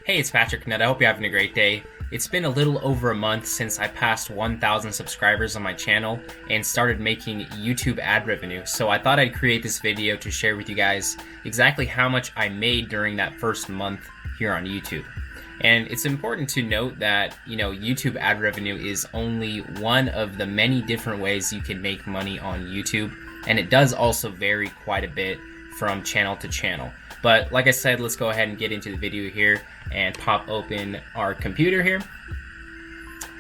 Hey, it's Patrick Cuneta. I hope you're having a great day. It's been a little over a month since I passed 1,000 subscribers on my channel and started making YouTube ad revenue. So I thought I'd create this video to share with you guys exactly how much I made during that first month here on YouTube. And it's important to note that, YouTube ad revenue is only one of the many different ways you can make money on YouTube. And it does also vary quite a bit from channel to channel. But like I said, let's go ahead and get into the video here and pop open our computer here.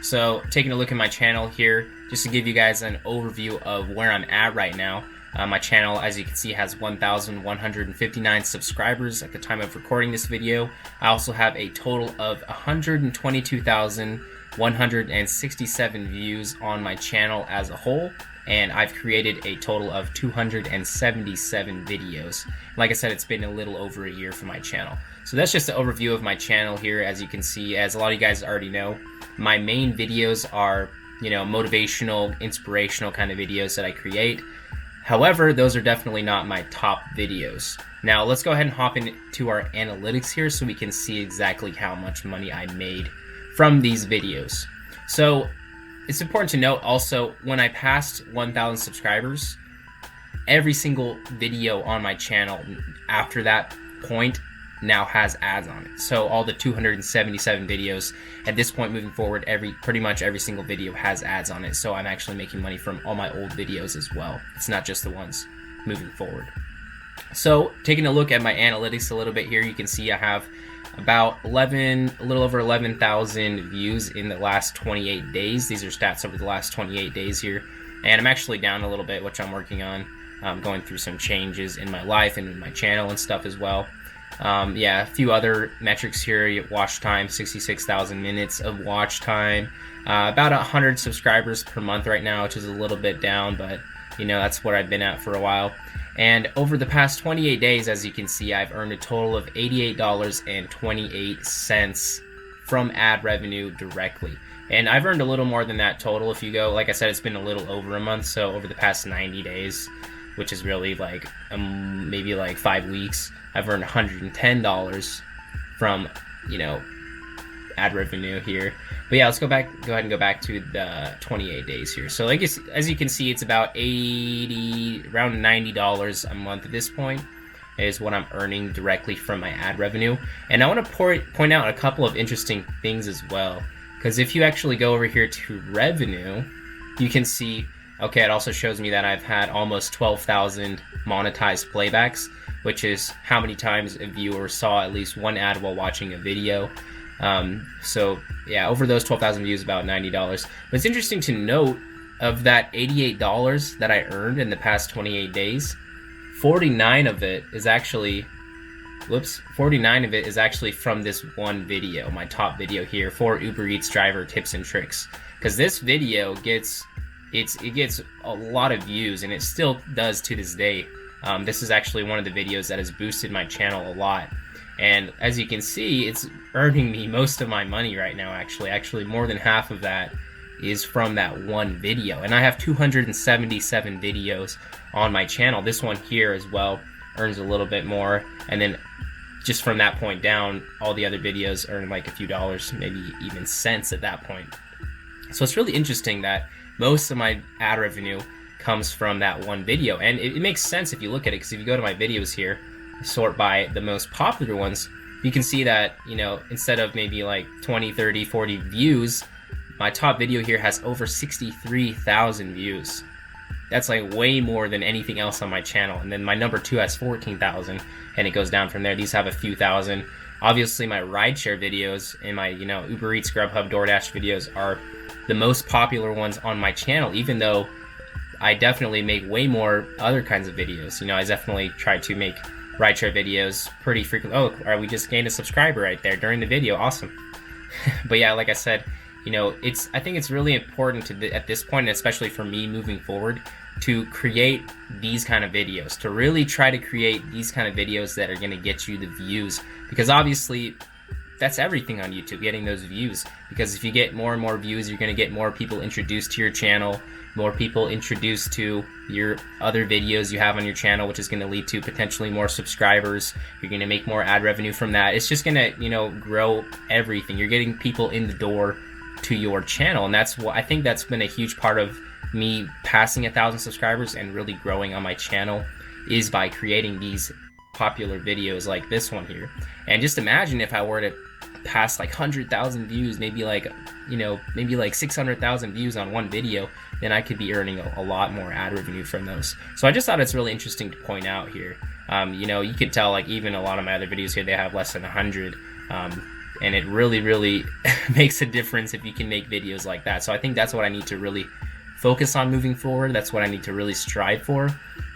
So taking a look at my channel here, just to give you guys an overview of where I'm at right now. My channel, as you can see, has 1,159 subscribers at the time of recording this video. I also have a total of 122,167 views on my channel as a whole. And I've created a total of 277 videos. Like I said, it's been a little over a year for my channel. So that's just an overview of my channel here. As you can see, as a lot of you guys already know, my main videos are, motivational, inspirational kind of videos that I create. However, those are definitely not my top videos. Now let's go ahead and hop into our analytics here so we can see exactly how much money I made from these videos. So it's important to note also, when I passed 1,000 subscribers, every single video on my channel after that point now has ads on it. So all the 277 videos at this point moving forward, pretty much every single video has ads on it. So I'm actually making money from all my old videos as well. It's not just the ones moving forward. So taking a look at my analytics a little bit here, you can see I have about a little over 11,000 views in the last 28 days. These are stats over the last 28 days here. And I'm actually down a little bit, which I'm working on. I'm going through some changes in my life and in my channel and stuff as well. A few other metrics here. Watch time, 66,000 minutes of watch time. About 100 subscribers per month right now, which is a little bit down, but that's what I've been at for a while. And over the past 28 days, as you can see, I've earned a total of $88.28 from ad revenue directly. And I've earned a little more than that total if you go. Like I said, it's been a little over a month, so over the past 90 days, which is really like maybe like 5 weeks, I've earned $110 from, ad revenue here. But yeah, let's go ahead and go back to the 28 days here. So like as you can see, it's about around $90 a month at this point is what I'm earning directly from my ad revenue. And I want to point out a couple of interesting things as well, because if you actually go over here to revenue, you can see, okay, it also shows me that I've had almost 12,000 monetized playbacks, which is how many times a viewer saw at least one ad while watching a video. So yeah, over those 12,000 views, about $90. But it's interesting to note, of that $88 that I earned in the past 28 days, 49 of it is actually from this one video, my top video here for Uber Eats driver tips and tricks. Because this video gets a lot of views, and it still does to this day. This is actually one of the videos that has boosted my channel a lot. And as you can see, it's earning me most of my money right now, actually more than half of that is from that one video. And I have 277 videos on my channel. This one here as well earns a little bit more, and then just from that point down, all the other videos earn like a few dollars, maybe even cents at that point. So it's really interesting that most of my ad revenue comes from that one video. And it makes sense if you look at it, because if you go to my videos here, sort by the most popular ones, you can see that, instead of maybe like 20, 30, 40 views, my top video here has over 63,000 views. That's like way more than anything else on my channel. And then my number 2 has 14,000, and it goes down from there. These have a few thousand. Obviously my rideshare videos and my, Uber Eats, Grubhub, DoorDash videos are the most popular ones on my channel, even though I definitely make way more other kinds of videos. I definitely try to make rideshare videos pretty frequently. Oh, we just gained a subscriber right there during the video. Awesome. But yeah, like I said, I think it's really important at this point, and especially for me moving forward, to create these kind of videos, to really try to create these kind of videos that are going to get you the views, because obviously that's everything on YouTube, getting those views. Because if you get more and more views, you're going to get more people introduced to your channel, more people introduced to your other videos you have on your channel, which is going to lead to potentially more subscribers. You're going to make more ad revenue from that. It's just going to, you know, grow everything. You're getting people in the door to your channel, and that's what I think that's been a huge part of me passing 1,000 subscribers and really growing on my channel, is by creating these popular videos like this one here. And just imagine if I were to pass like 100,000 views, maybe like, you know, maybe like 600,000 views on one video, then I could be earning a lot more ad revenue from those. So I just thought it's really interesting to point out here. You know, you could tell like even a lot of my other videos here, they have less than 100. And it really makes a difference if you can make videos like that. So I think that's what I need to really focus on moving forward. That's what I need to really strive for,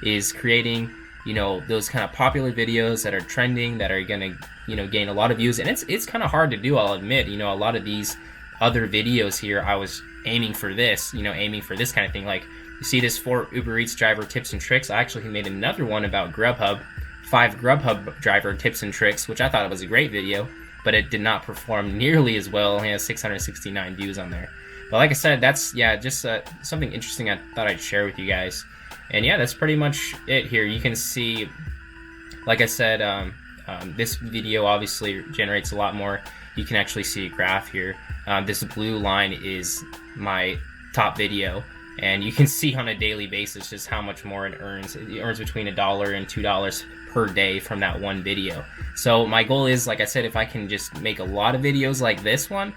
is creating, you know, those kind of popular videos that are trending, that are gonna, you know, gain a lot of views. And it's kind of hard to do, I'll admit. You know, a lot of these other videos here, I was aiming for this, you know, aiming for this kind of thing. Like, you see this 4 Uber Eats driver tips and tricks. I actually made another one about Grubhub, 5 Grubhub driver tips and tricks, which I thought was a great video, but it did not perform nearly as well. It only has 669 views on there. But like I said, that's, yeah, just something interesting I thought I'd share with you guys. And yeah, that's pretty much it here. You can see, like I said, this video obviously generates a lot more. You can actually see a graph here. This blue line is my top video, and you can see on a daily basis just how much more it earns. It earns between $1 and $2 per day from that one video. So my goal is, like I said, if I can just make a lot of videos like this one,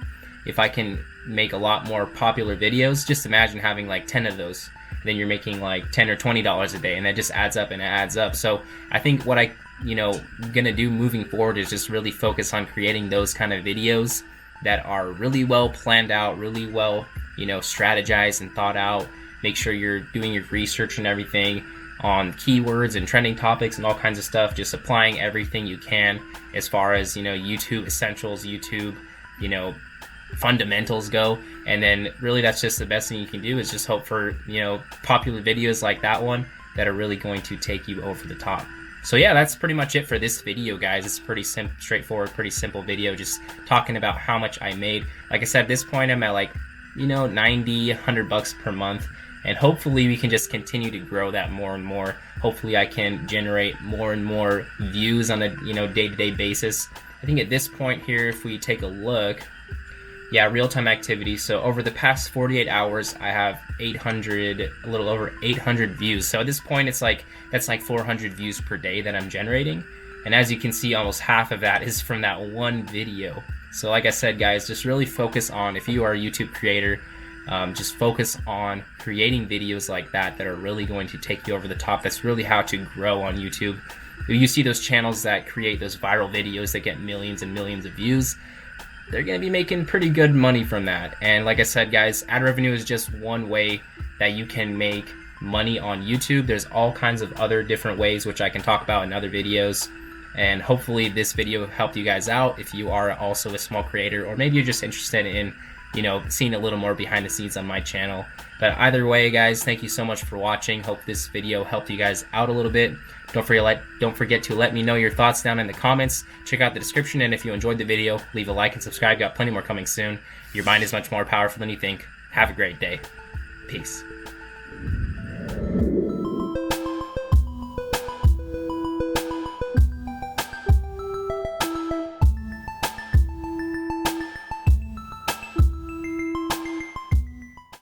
if I can make a lot more popular videos, just imagine having like 10 of those, then you're making like $10 or $20 a day, and that just adds up and it adds up. So I think what I, you know, gonna do moving forward is just really focus on creating those kind of videos that are really well planned out, really well, you know, strategized and thought out. Make sure you're doing your research and everything on keywords and trending topics and all kinds of stuff, just applying everything you can as far as, you know, YouTube essentials, YouTube, you know, fundamentals go. And then really that's just the best thing you can do, is just hope for, you know, popular videos like that one that are really going to take you over the top. So yeah, that's pretty much it for this video, guys. It's pretty straightforward, pretty simple video, just talking about how much I made. Like I said, at this point I'm at like, you know, 90, 100 bucks per month, and hopefully we can just continue to grow that more and more. Hopefully I can generate more and more views on a, you know, day-to-day basis. I think at this point here, if we take a look, yeah, real-time activity. So over the past 48 hours, I have 800, a little over 800 views. So at this point, it's like, that's like 400 views per day that I'm generating. And as you can see, almost half of that is from that one video. So like I said, guys, just really focus on, if you are a YouTube creator, just focus on creating videos like that that are really going to take you over the top. That's really how to grow on YouTube. You see those channels that create those viral videos that get millions and millions of views, they're going to be making pretty good money from that. And like I said, guys, ad revenue is just one way that you can make money on YouTube. There's all kinds of other different ways, which I can talk about in other videos. And hopefully this video helped you guys out if you are also a small creator, or maybe you're just interested in, you know, seeing a little more behind the scenes on my channel. But either way, guys, thank you so much for watching. Hope this video helped you guys out a little bit. Don't forget to let me know your thoughts down in the comments. Check out the description, and if you enjoyed the video, leave a like and subscribe. Got plenty more coming soon. Your mind is much more powerful than you think. Have a great day. Peace.